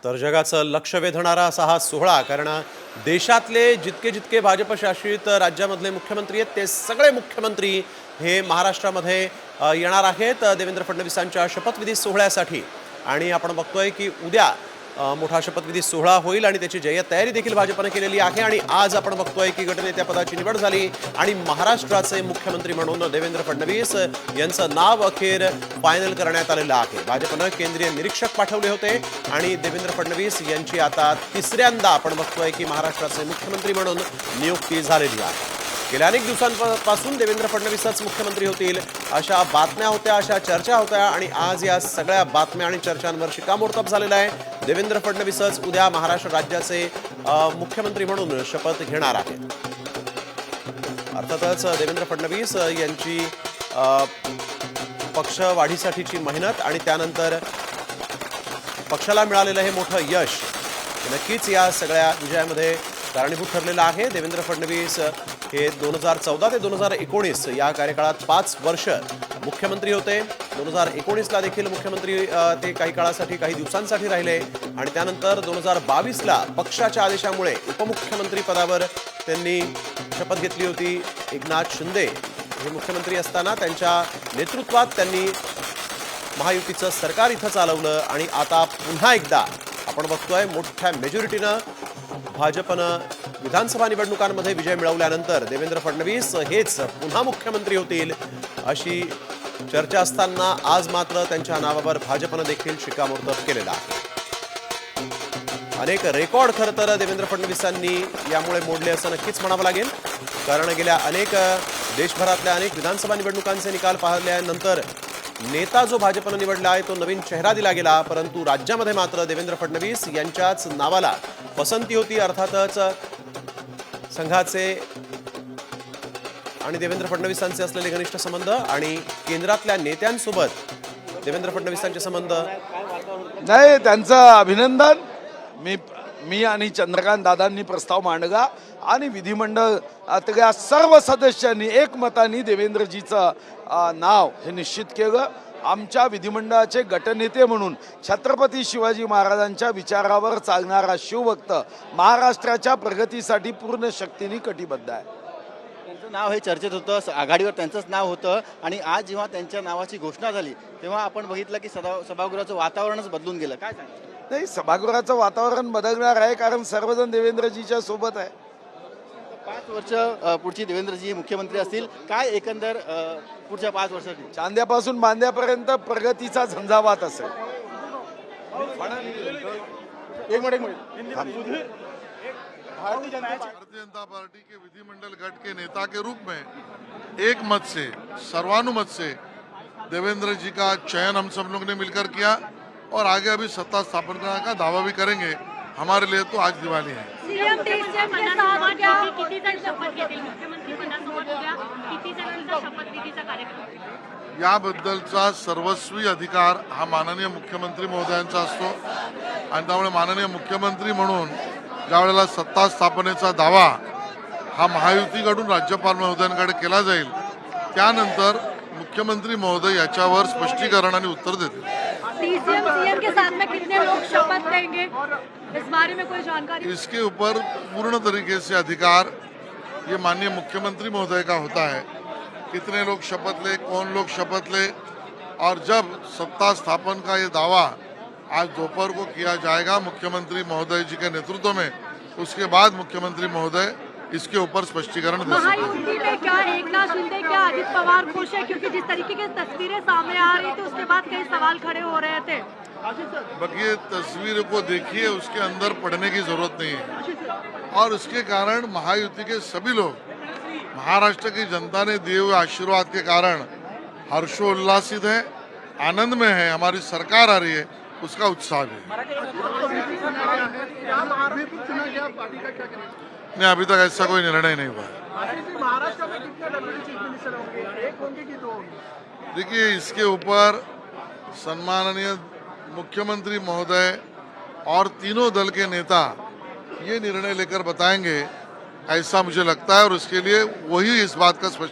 तर जगाचं लक्ष वेधणारा असा हा सोहळा, कारण देशातले जितके जितके भाजप शासित राज्यामधले मुख्यमंत्री आहेत ते सगळे मुख्यमंत्री हे महाराष्ट्रामध्ये येणार आहेत देवेंद्र फडणवीसांच्या शपथविधी सोहळ्यासाठी. आणि आपण बघतोय की उद्या मोठा शपथविधी सोहळा होईल आणि त्याची जय्यत तयारी देखील भाजपने केलेली आहे. आणि आज आपण बघतोय की गटनेत्या पदाची निवड झाली आणि महाराष्ट्राचे मुख्यमंत्री म्हणून देवेंद्र फडणवीस यांचं नाव अखेर फायनल करण्यात आलेलं आहे. भाजपनं केंद्रीय निरीक्षक पाठवले होते आणि देवेंद्र फडणवीस यांची आता तिसऱ्यांदा आपण बघतोय की महाराष्ट्राचे मुख्यमंत्री म्हणून नियुक्ती झालेली आहे. गेल्या अनेक दिवसांपासून देवेंद्र फडणवीसच मुख्यमंत्री होतील अशा बातम्या होत्या, अशा चर्चा होत्या आणि आज या सगळ्या बातम्या आणि चर्चांवर शिक्कामोर्तब झालेला आहे. देवेंद्र फडणवीसच उद्या महाराष्ट्र राज्याचे मुख्यमंत्री म्हणून शपथ घेणार आहेत. अर्थातच देवेंद्र फडणवीस यांची पक्ष वाढीसाठीची मेहनत आणि त्यानंतर पक्षाला मिळालेलं हे मोठं यश नक्कीच या सगळ्या विजयामध्ये कारणीभूत ठरलेलं आहे. देवेंद्र फडणवीस हे 2014 ते 2019 या कार्यकाळात 5 वर्ष मुख्यमंत्री होते. 2019ला देखील मुख्यमंत्री ते काही काळासाठी, काही दिवसांसाठी राहिले आणि त्यानंतर 2022ला पक्षाच्या आदेशामुळे उपमुख्यमंत्री पदावर त्यांनी शपथ घेतली होती. एकनाथ शिंदे हे मुख्यमंत्री असताना त्यांच्या नेतृत्वात त्यांनी महायुतीचं सरकार इथं चालवलं आणि आता पुन्हा एकदा आपण बघतोय मोठ्या मेजॉरिटीनं भाजपनं विधानसभा निवडणुकांमध्ये विजय मिळवल्यानंतर देवेंद्र फडणवीस हेच पुन्हा मुख्यमंत्री होतील अशी चर्चा असताना आज मात्र त्यांच्या नावावर भाजपनं देखील शिक्कामोर्तब केलेला आहे. अनेक रेकॉर्ड खरं तर देवेंद्र फडणवीसांनी यामुळे मोडले असं नक्कीच म्हणावं लागेल, कारण गेल्या देशभरातल्या अनेक विधानसभा निवडणुकांचे निकाल पाहिल्यानंतर नेता जो भाजपनं निवडला आहे तो नवीन चेहरा दिला गेला, परंतु राज्यामध्ये मात्र देवेंद्र फडणवीस यांच्याच नावाला पसंती होती. अर्थातच संघाचे आणि देवेंद्र फडणवीसांचे असलेले घनिष्ठ संबंध आणि केंद्रातल्या नेत्यांसोबत देवेंद्र फडणवीसांचे संबंध. नाही, त्यांचं अभिनंदन. मी आणि चंद्रकांत दादांनी प्रस्ताव मांडला आणि विधिमंडळातल्या सर्व सदस्यांनी एकमताने देवेंद्रजीचं नाव हे निश्चित केलं. आमच्या विधिमंडळाचे गटनेते म्हणून छत्रपती शिवाजी महाराजांच्या विचारावर चालणारा शिवभक्त महाराष्ट्राच्या प्रगतीसाठी पूर्ण शक्तीने कटिबद्ध आहे. त्यांचं नाव हे चर्चेत होतं, आघाडीवर त्यांचंच नाव होतं आणि आज जेव्हा त्यांच्या नावाची घोषणा झाली तेव्हा आपण बघितलं की सभागृहाचं वातावरणच बदलून गेलं. काय सांगता? नाही, सभागृहाचं वातावरण बदलणार आहे, कारण सर्वजण देवेंद्रजीच्या सोबत आहे. 5 वर्ष पुढची देवेंद्रजी मुख्यमंत्री असतील. काय एकंदर पुढच्या 5 वर्षासाठी चांद्यापासून बांद्यापर्यंत प्रगतीचा झंझावात असेल. भारतीय जनता पार्टी के विधिमंडल गट के नेता के रूप में एक मत से, सर्वानुमत से देवेंद्र जी का चयन हम सब लोग ने मिलकर किया और आगे अभी सत्ता स्थापना का दावा भी करेंगे. हमारे लिए तो आज दिवाली है. याबद्दलचा सर्वस्वी अधिकार हा माननीय मुख्यमंत्री महोदयांचा असतो आणि त्यामुळे माननीय मुख्यमंत्री म्हणून ज्यावेळेला सत्ता स्थापनेचा दावा हा महायुतीकडून राज्यपाल महोदयांकडे केला जाईल त्यानंतर मुख्यमंत्री महोदय याच्यावर स्पष्टीकरण आणि उत्तर देतील. सीएम के साथ में कितने लोग शपथ लेंगे इस बारे में कोई जानकारी? इसके ऊपर पूर्ण तरीके से अधिकार ये माननीय मुख्यमंत्री महोदय का होता है. कितने लोग शपथ ले, कौन लोग शपथ ले, और जब सत्ता स्थापन का ये दावा आज दोपहर को किया जाएगा मुख्यमंत्री महोदय जी के नेतृत्व में, उसके बाद मुख्यमंत्री महोदय इसके ऊपर स्पष्टीकरण दे सकते हैं. महायुति में क्या एकनाथ शिंदे, क्या अजित पवार खुश है? क्योंकि जिस तरीके की तस्वीरें सामने आ रही थी उसके बाद कई सवाल खड़े हो रहे थे. बल्कि तस्वीर को देखिए, उसके अंदर पढ़ने की जरूरत नहीं है और उसके कारण महायुति के सभी लोग, महाराष्ट्र की जनता ने दिए हुए आशीर्वाद के कारण हर्षोल्लासित है, आनंद में है. हमारी सरकार आ रही है, उसका उत्साह भी है. नहीं, अभी तक ऐसा कोई निर्णय नहीं हुआ. देखिए, इसके ऊपर सम्माननीय मुख्यमंत्री महोदय और तीनों दल के नेता ये निर्णय लेकर बताएंगे ऐसा मुझे लगता है और उसके लिए वही इस बात का स्पष्ट